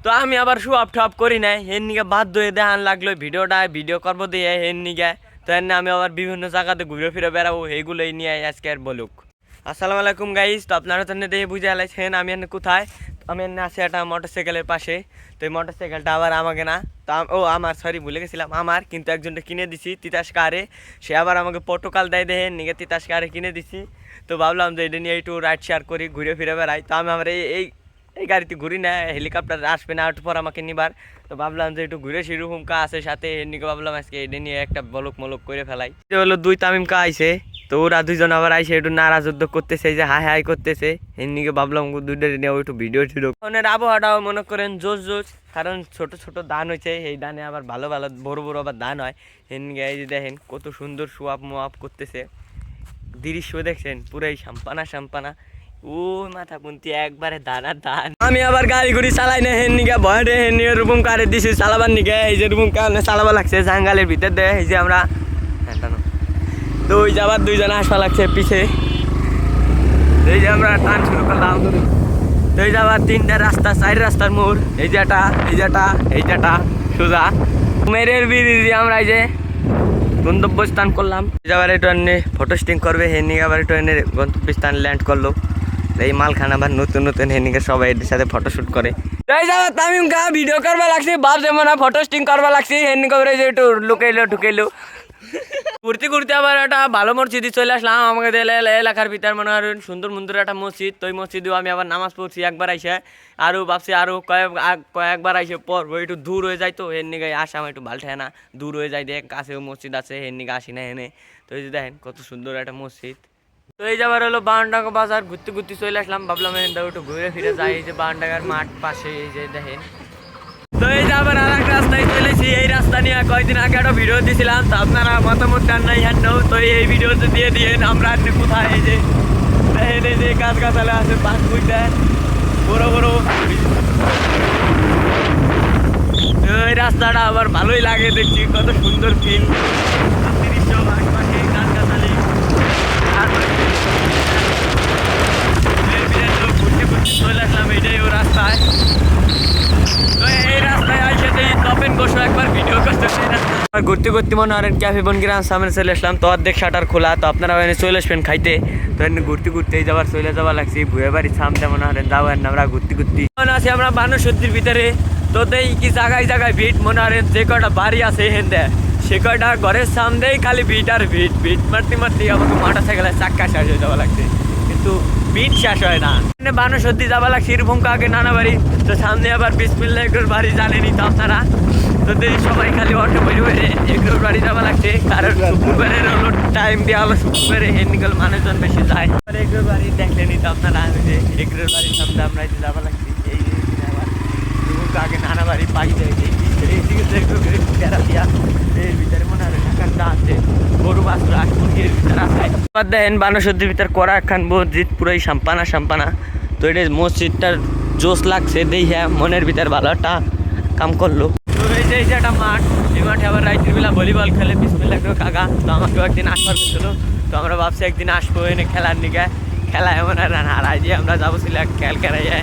তো আমি আবার শুয়াপ ঠাপ করি নাই এর নিকে বাধ্য হয়ে দেখান লাগলো ভিডিও করবো দিয়ে এর নিকে। তো এর আমি আবার বিভিন্ন জায়গাতে ঘুরে ফিরে বেড়াবো, এইগুলোই নিয়ে আজকে আর বলুক। আসসালামু আলাইকুম গাইস। তো আপনারা তো দেখে বুঝে আলাইছেন আমি এনে কোথায়। তো আমি এনে আছি একটা মোটরসাইকেলের পাশে। তো এই মোটরসাইকেলটা আবার আমাকে না, তো আমার সরি ভুলে গেছিলাম আমার, কিন্তু একজনটা কিনে দিছি তিতাস কারে। সে আবার আমাকে পর্তুগাল দেয় দেখে নিকে তিতাস কারে কিনে দিছি। তো ভাবলাম যে এটা নিয়ে একটু রাইড শেয়ার করি, ঘুরে ফিরে বেড়াই। তো আমি আমার এই এই গাড়িতে ঘুরি না, হেলিকপ্টার আসবে না একটু পর আমাকে নিবার। তো ভাবলাম যে একটু ঘুরে সেরকম কা আছে সাথে এর নিকে ভাবলাম আজকে এটা নিয়ে একটা বলক মলক করে ফেলাই। হলো দুই তামিম কা আইছে, তো ওরা দুইজন আবার আইসে একটু নারাজ যুদ্ধ করতেছে, যে হাই হাই করতেছে। এর নিকে ভাবলাম দুইটা নিয়ে একটু ভিডিও টিডিও। ওনের আবহাওয়াটাও মনে করেন জোস জোস, কারণ ছোট ছোট ধান হয়েছে, এই ধানে আবার ভালো ভালো বড় বড় আবার ধান হয়। এর নিকে এই যে দেখেন কত সুন্দর সোয়াপ মোয়াপ করতেছে, দৃশ্য দেখছেন পুরাই সাম্পানা সাম্পানা। ও মাথা পুন্তি একবারে দানা দান। আমি আবার গাড়ি ঘুড়ি চালাই না হেন নিকে ভয়ে হেন নিয়ে রুম কারে দিছি চালাবার নিকে। এই যে রুম কারণে চালাবা লাগছে জাঙ্গালের ভিতর দে। এই যে আমরা তো ওই যাবার দুইজন আসবা লাগছে পিছে। এই যে আমরা টান শুরু করলাম। তো এই যাবার তিনটা রাস্তা, চার রাস্তার মোড়। এই যেটা এই যেটা এই যেটা সোজা মেরের বিরিজি আমরা এই যে গন্তব্যস্থান করলাম। যাবার একটু এনে ফটো স্টিং করবে হেনিক, আবার একটু এনে গন্তব্যস্থান ল্যান্ড করলো। এই মালখানা আবার নতুন নতুন হেনিকে সবাই এর সাথে ফটোশুট করে। এই যাবার তামিম কা ভিডিও করবা লাগছে, বাপ যেমন ফটো স্টিং করবা লাগছে হেনি করে যে একটু লুকাইলো ঢুকাইলো। ঘুরতে ঘুরতে আবার একটা ভালো মসজিদে চলে আসলাম। আমাকে এলাকার ভিতর মনে হয় সুন্দর মন্দির একটা মসজিদ। তো ওই মসজিদেও আমি আবার নামাজ পড়ছি একবার আইসে। আরও ভাবছি আরও কয়েকবার আইসে পড়বো, একটু দূর হয়ে যায় তো এর নিকে আসা আমার একটু ভালো না, দূর হয়ে যায় দেখ কাছেও মসজিদ আছে এর নিকে আসি না এনে। তো এই যে দেখেন কত সুন্দর একটা মসজিদ। তো এই যাবার হলো বাউনডাঙ্গা বাজার, ঘুরতে ঘুরতে চলে আসলাম। ভাবলাম একটু ঘুরে ফিরে যাই। এই যে বাউনডাঙ্গার মাঠ পাশে এই যে দেখেন। তো এই যে আবার আর এক রাস্তায় চলেছি। এই রাস্তা নিয়ে কয়েকদিন আগে একটা ভিডিও দিয়েছিলাম, তো আপনারা মতামত জান নাই হ্যাঁ। তো এই ভিডিওতে দিয়ে দিয়েন আমরা আপনি কোথায়। এই যে দেখেন এই যে গাছ গাছালে আছে পাঁচ ফুটটা বড় বড়। এই রাস্তাটা আবার ভালোই লাগে, দেখছি কত সুন্দর ফিল দৃশ্য আশপাশে গাছ গাছালি। ঘুরতে ঘুরতে চলে আসলাম এইটাই ও রাস্তায়। তো এই রাস্তায় আইসে তপেন বসে একবার ভিডিও করতেছি না। ঘুরতে ঘুরতে মনে হয় ক্যাফে বনগিরাম সামনে চলে আসলাম। তো অর্ধেক শাটার খোলা, তো আপনারা এনে চলে আসবেন খাইতে। তো এনে ঘুরতে ঘুরতে যাবার চলে যাওয়া লাগছে ভুয়ে বাড়ির সামনে মনে হয় যাওয়ার না। আমরা ঘুরতে ঘুরতে আছি আমরা বানুসুদ্দির ভিতরে। তো এই কি জায়গায় জায়গায় ভিড় মনে হয় যে কয়টা বাড়ি আছে হেন দেয় সে কয়টা ঘরের সামনেই খালি ভিড় আর ভিড়। ভিড় মারতে মারতে আমাকে মোটর সাইকেলের চাক্কা শেষ হয়ে যাওয়া লাগছে, কিন্তু ভিড় শেষ হয় না। বানুসুদ্দি যাওয়া লাগছে এরকম কাকে নানা বাড়ি। তো সামনে আবার বিসমিল্লাহ এগুলোর বাড়ি জানেনি তো আপনারা। তো সবাই খালি অটো বই বইরে এগুলোর বাড়ি যাওয়া লাগছে, কারণ শুক্রবারের হলো টাইম দেওয়া হলো। শুক্রবারে হেনিকাল মানুষজন বেশি যায়। এগুলোর বাড়ি দেখলেনি তো আপনারা। আমি যে এগুলোর বাড়ির সামনে আমরা যাওয়া লাগছি। এই আবার আগে নানা বাড়ি পাই যায় এর ভিতরে মনে হয় ঢাকার আছে গরু বাছুর মুরগির ভিতরে আছে। দেখেন বানুসুদ্দির ভিতর করা একখান মসজিদ পুরাই সাম্পানা সাম্পানা। তো এটা মসজিদটার জোশ লাগছে দেখে মনের ভিতর ভালো একটা কাম করলো। তো এই যে একটা মাঠ, এই মাঠে আবার রাইতের বেলা ভলিবল খেলে বিসমিল্লাহ কাকা। তো আমাকেও একদিন আসবার ছিল, তো আমরা ভাবছি একদিন আসবো এনে খেলার নিকে। খেলা এমন আর হারাই দিয়ে আমরা যাবো ছিল খেল খেলাই যায়।